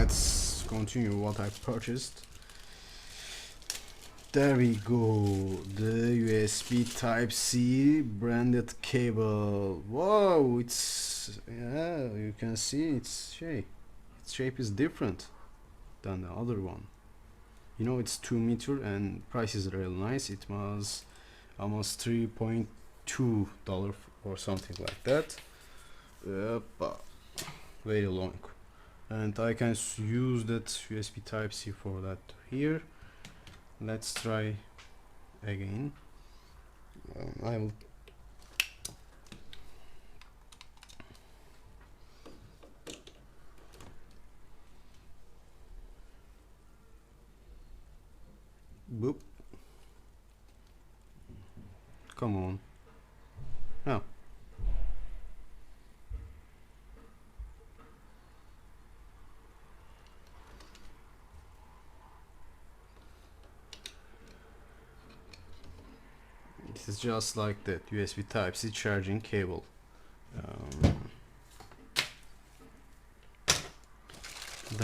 let's continue what I purchased. There we go, the USB Type-C branded cable. Whoa, it's, yeah, you can see its shape is different than the other one. You know, it's 2 meter and price is real nice. It was almost $3.2 or something like that. Very long, and I can use that USB Type-C for that here. Let's try again. I will boop. Come on. No. This is just like that USB Type-C charging cable.